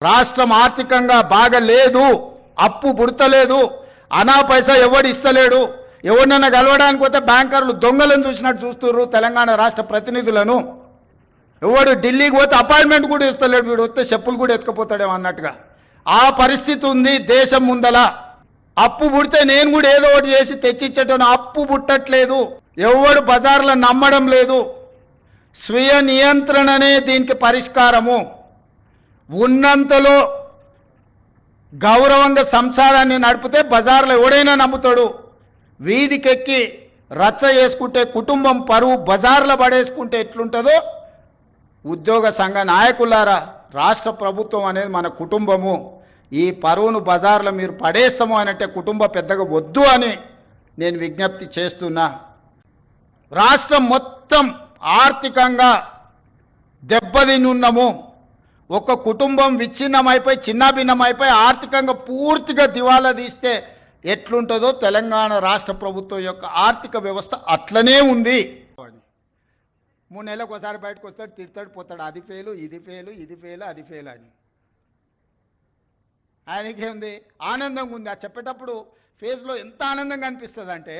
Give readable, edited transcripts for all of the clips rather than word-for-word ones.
రాష్ట్రం ఆర్థికంగా బాగా లేదు, అప్పు పుడతలేదు, అనా పైసా ఎవడు ఇస్తలేడు. ఎవరినైనా కలవడానికి పోతే బ్యాంకర్లు దొంగలను చూసినట్టు చూస్తున్నారు తెలంగాణ రాష్ట్ర ప్రతినిధులను. ఎవడు ఢిల్లీకి పోతే అపాయింట్మెంట్ కూడా ఇస్తలేడు, వీడు వస్తే చెప్పులు కూడా ఎత్తుకుపోతాడేమో అన్నట్టుగా ఆ పరిస్థితి ఉంది దేశం ముందల. అప్పు పుడితే నేను కూడా ఏదో ఒకటి చేసి తెచ్చిచ్చేటోను, అప్పు పుట్టట్లేదు, ఎవడు బజార్లో నమ్మడం లేదు. స్వీయ నియంత్రణనే దీనికి పరిష్కారము. ఉన్నంతలో గౌరవంగా సంసారాన్ని నడిపితే బజార్లో ఎవడైనా నమ్ముతాడు. వీధికెక్కి రచ్చ చేసుకుంటే కుటుంబం పరువు బజార్లో పడేసుకుంటే ఎట్లుంటుందో, ఉద్యోగ సంఘ నాయకులారా, రాష్ట్ర ప్రభుత్వం అనేది మన కుటుంబము. ఈ పరువును బజార్లో మీరు పడేస్తాము అని అంటే కుటుంబ పెద్దగా వద్దు అని నేను విజ్ఞప్తి చేస్తున్నా. రాష్ట్రం మొత్తం ఆర్థికంగా దెబ్బతిని ఉన్నాము. ఒక కుటుంబం విచ్ఛిన్నమైపోయి చిన్నాభిన్నమైపోయి ఆర్థికంగా పూర్తిగా దివాలా తీస్తే ఎట్లుంటుందో తెలంగాణ రాష్ట్ర ప్రభుత్వం యొక్క ఆర్థిక వ్యవస్థ అట్లనే ఉంది. 3 నెలలకు ఒకసారి బయటకు వస్తాడు, తిడతాడు, పోతాడు, అది ఫెయిలు, ఇది ఫెయిలు, ఇది ఫెయిలు, అది ఫెయిల్ అని. ఆయనకేముంది, ఆనందంగా ఉంది. ఆ చెప్పేటప్పుడు ఫేస్లో ఎంత ఆనందంగా అనిపిస్తుంది అంటే,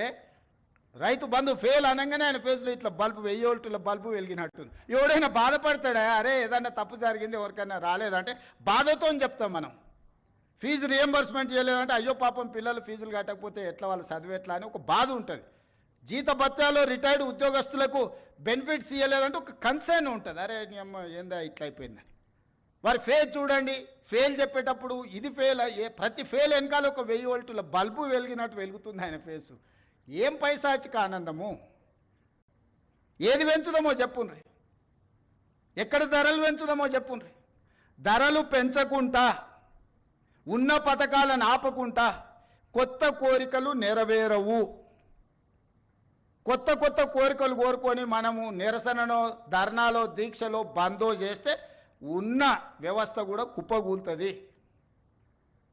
రైతు బంధు ఫెయిల్ అనగానే ఆయన ఫేస్లో ఇట్లా బల్బు 1000 వోల్టుల బల్బు వెలిగినట్టుంది. ఎవడైనా బాధపడతాడా? అరే ఏదన్నా తప్పు జరిగింది, ఎవరికైనా రాలేదంటే బాధతో చెప్తాం మనం. ఫీజు రియంబర్స్మెంట్ చేయలేదంటే అయ్యో పాపం పిల్లలు ఫీజులు కట్టకపోతే ఎట్లా వాళ్ళు చదివేట్లా అని ఒక బాధ ఉంటుంది. జీతభత్యాలు రిటైర్డ్ ఉద్యోగస్తులకు బెనిఫిట్స్ ఇవ్వలేదంటే ఒక కన్సర్న్ ఉంటుంది. అరే నీ అమ్మ ఏందా ఇట్లా అయిపోయిందని. వారి ఫెయిల్ చూడండి, ఫెయిల్ చెప్పేటప్పుడు ఇది ఫెయిల్, ప్రతి ఫెయిల్ వెనకాల ఒక 1000 వోల్టుల బల్బు వెలిగినట్టు వెలుగుతుంది ఆయన ఫేసు. ఏం పైశాచిక ఆనందము! ఏది పెంచుదామో చెప్పుండ్రి, ఎక్కడ ధరలు పెంచుదామో చెప్పుండ్రి. ధరలు పెంచకుండా, ఉన్న పథకాలను ఆపకుండా కొత్త కోరికలు నెరవేరవు. కొత్త కొత్త కోరికలు కోరుకొని మనము నిరసనలో, ధర్నాలో, దీక్షలో, బందో చేస్తే ఉన్న వ్యవస్థ కూడా కుప్పగూలుతుంది.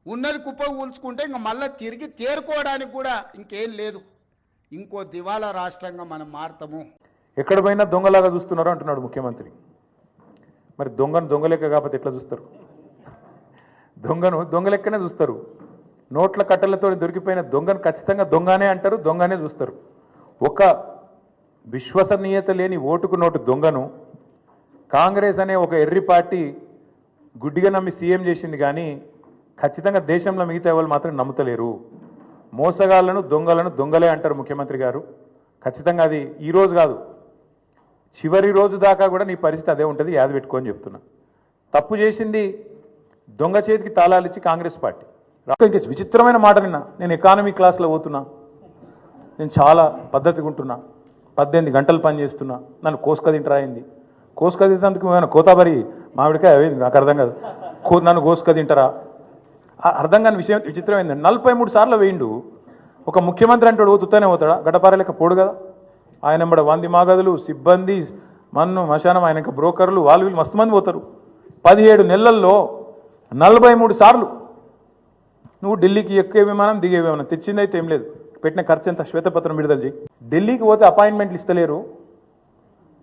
ఉన్నది కుప్పగూల్చుకుంటే ఇంకా మళ్ళీ తిరిగి తేరుకోవడానికి కూడా ఇంకేం లేదు. ఇంకో దివాలా రాష్ట్రంగా మనం మారుతాము. ఎక్కడ పోయినా దొంగలాగా చూస్తున్నారు అంటున్నాడు ముఖ్యమంత్రి. మరి దొంగను దొంగలెక్క కాకపోతే ఎట్లా చూస్తారు? దొంగను దొంగలెక్కనే చూస్తారు. నోట్ల కట్టలతో దొరికిపోయిన దొంగను ఖచ్చితంగా దొంగనే అంటారు, దొంగనే చూస్తారు. ఒక విశ్వసనీయత లేని ఓటుకు నోటు దొంగను కాంగ్రెస్ అనే ఒక ఎర్రి పార్టీ గుడ్డిగా నమ్మి సీఎం చేసింది, కానీ ఖచ్చితంగా దేశంలో మిగతా వాళ్ళు మాత్రం నమ్ముతలేరు. మోసగాళ్లను దొంగలను దొంగలే అంటారు ముఖ్యమంత్రి గారు. ఖచ్చితంగా అది ఈరోజు కాదు, చివరి రోజు దాకా కూడా నీ పరిస్థితి అదే ఉంటుంది, యాద పెట్టుకొని చెప్తున్నా. తప్పు చేసింది దొంగ చేతికి తాళాలు ఇచ్చి కాంగ్రెస్ పార్టీ. ఇంకా విచిత్రమైన మాట నిన్న, నేను ఎకానమీ క్లాస్లో పోతున్నా, నేను చాలా పద్ధతిగా ఉంటున్నా, 18 గంటలు పని చేస్తున్నా, నన్ను కోసుక తింటరాయింది. కోసుక తింటేందుకు ఏమైనా కోతాబరి మామిడికాయ అయింది, నాకు అర్థం కాదు. నన్ను కోసుక తింటారా? అర్థం కాని విషయం విచిత్రం ఏంటంటే 43 సార్లు వేయిండు. ఒక ముఖ్యమంత్రి అంటాడు తుత్తనే పోతాడా? గడపారలేక పోడు కదా. ఆయన ఎంబడ 100 మాగదులు, సిబ్బంది, మన్ను మశానం, ఆయన ఇంకా బ్రోకర్లు, వాళ్ళు వీళ్ళు మస్తు మంది పోతారు. 17 నెలల్లో 43 సార్లు నువ్వు ఢిల్లీకి ఎక్కే విమానం, దిగే విమానం, తెచ్చిందైతే ఏం లేదు, పెట్టిన ఖర్చు ఎంత శ్వేతపత్రం విడుదల చేయి. ఢిల్లీకి పోతే అపాయింట్మెంట్లు ఇస్తలేరు,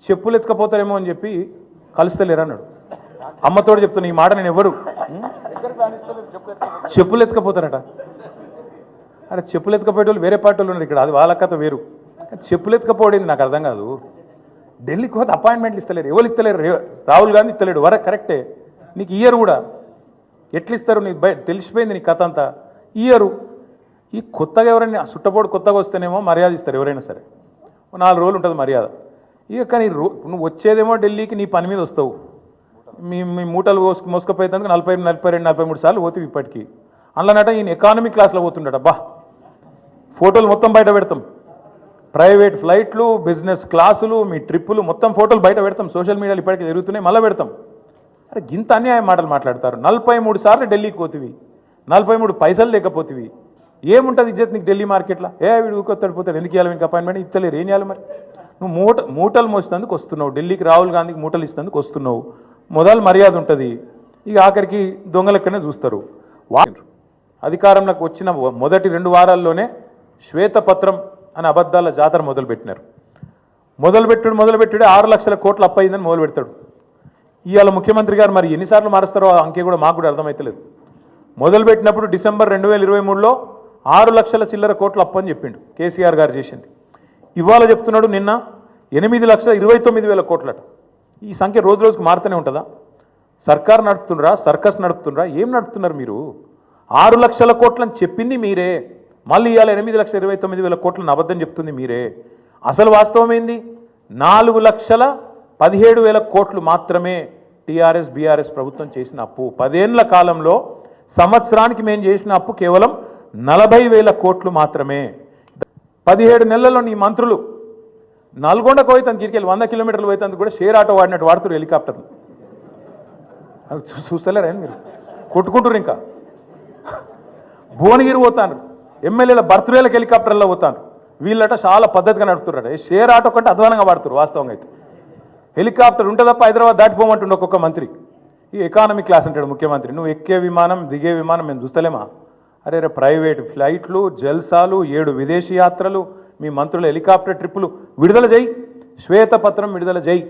చెప్పులు ఎత్తుకపోతారేమో అని చెప్పి కలుస్తలేరు అన్నాడు. అమ్మతోడు చెప్తున్నా ఈ మాట, నేను ఎవరు చెప్పులు ఎత్తుకపోతారట. అరే చెప్పులు ఎత్తుకపోయేటోళ్ళు వేరే పార్టీ వాళ్ళు ఉన్నారు ఇక్కడ, అది వాళ్ళ కథ వేరు. చెప్పులు ఎత్తుకపోవడం నాకు అర్థం కాదు. ఢిల్లీకి పోతే అపాయింట్మెంట్లు ఇస్తలేరు, ఎవరు ఇస్తలేరు? రాహుల్ గాంధీ ఇస్తలేడు, వర కరెక్టే, నీకు ఇయర్ కూడా ఎట్లా ఇస్తారు? నీకు తెలిసిపోయింది నీ కథ అంతా. ఇయరు ఈ కొత్తగా ఎవరైనా సుట్టపోడు కొత్తగా వస్తేనేమో మర్యాద ఇస్తారు ఎవరైనా సరే, 4 రోజులు ఉంటుంది మర్యాద. ఇక కానీ నువ్వు వచ్చేదేమో ఢిల్లీకి నీ పని మీద వస్తావు, మీ మూటలు మోసుకపోయేందుకు 42, 43 సార్లు పోతావు ఇప్పటికీ. అందులోనట ఈయన ఎకానమీ క్లాస్లో పోతుండట. బా ఫోటోలు మొత్తం బయట పెడతాం, ప్రైవేట్ ఫ్లైట్లు, బిజినెస్ క్లాసులు, మీ ట్రిప్పులు మొత్తం ఫోటోలు బయట పెడతాం, సోషల్ మీడియాలో ఇప్పటికీ తిరుగుతున్నాయి, మళ్ళీ పెడతాం. అరే గింత అన్యాయం మాటలు మాట్లాడతారు. 43 సార్లు ఢిల్లీకి పోతివి, 43 పైసలు లేకపోతివి, ఏముంటుంది ఇజ్జత్ నీకు ఢిల్లీ మార్కెట్లో? వీడు ఊకొత్తాడు పోతాడు, ఎందుకు ఇవ్వాలి మీకు అపాయింట్మెంట్? ఇస్తలేరు, ఏం చేయాలి మరి? నువ్వు మూటలు మోసేందుకు వస్తున్నావు ఢిల్లీకి, రాహుల్ గాంధీకి మూటలు ఇస్తేందుకు వస్తున్నావు, మొదలు మర్యాద ఉంటుంది. ఇక ఆఖరికి దొంగలెక్కనే చూస్తారు. అధికారంలోకి వచ్చిన మొదటి 2 వారాల్లోనే శ్వేతపత్రం అనే అబద్ధాల జాతర మొదలుపెట్టినారు. మొదలుపెట్టుడు 6 లక్షల కోట్ల అప్పు అయిందని మొదలు పెడతాడు. ఇవాళ ముఖ్యమంత్రి గారు మరి ఎన్నిసార్లు మారుస్తారో ఆ అంకె కూడా మాకు కూడా అర్థమైతలేదు. మొదలుపెట్టినప్పుడు డిసెంబర్ 2023లో 6 లక్షల చిల్లర కోట్ల అప్పు అని చెప్పిండు కేసీఆర్ గారు చేసింది. ఇవాళ చెప్తున్నాడు నిన్న 8,29,000 కోట్లట. ఈ సంఖ్య రోజు రోజుకు మారుతూనే ఉంటుందా? సర్కార్ నడుపుతుండ్రా, సర్కస్ నడుపుతుండ్రా, ఏం నడుపుతున్నారు మీరు? 6 లక్షల కోట్లని చెప్పింది మీరే, మళ్ళీ ఇవాళ 8,29,000 కోట్లను అబద్ధం చెప్తుంది మీరే. అసలు వాస్తవం ఏంది? 4,17,000 కోట్లు మాత్రమే టీఆర్ఎస్ బీఆర్ఎస్ ప్రభుత్వం చేసిన అప్పు. 10 ఏళ్ల కాలంలో సంవత్సరానికి మేము చేసిన అప్పు కేవలం 40,000 కోట్లు మాత్రమే. 17 నెలల్లో నీ మంత్రులు నల్గొండకు పోయితాను కిరికెళ్ళి 100 కిలోమీటర్లు పోయితాను కూడా షేర్ ఆటో వాడినట్టు వాడుతున్నారు హెలికాప్టర్లు. అవి చూస్తలేరా మీరు? కొట్టుకుంటారు. ఇంకా భువనగిరి పోతాను, ఎమ్మెల్యేల బర్త్డేలకు హెలికాప్టర్లో పోతాను. వీళ్ళట చాలా పద్ధతిగా నడుపుతున్నారట. షేర్ ఆటో కంటే అధ్వానంగా వాడుతారు వాస్తవంగా అయితే. హెలికాప్టర్ ఉంటే తప్ప హైదరాబాద్ దాటిపోమంటుండే ఒక్కొక్క మంత్రి. ఈ ఎకానమీ క్లాస్ అంటాడు ముఖ్యమంత్రి. నువ్వు ఎక్కే విమానం దిగే విమానం మేము చూస్తలేమా? అరే రే ప్రైవేట్ ఫ్లైట్లు, జల్సాలు, 7 విదేశీ యాత్రలు, మీ మంత్రుల హెలికాప్టర్ ట్రిప్పులు విడుదల చేయి, శ్వేతపత్రం విడుదల చేయి.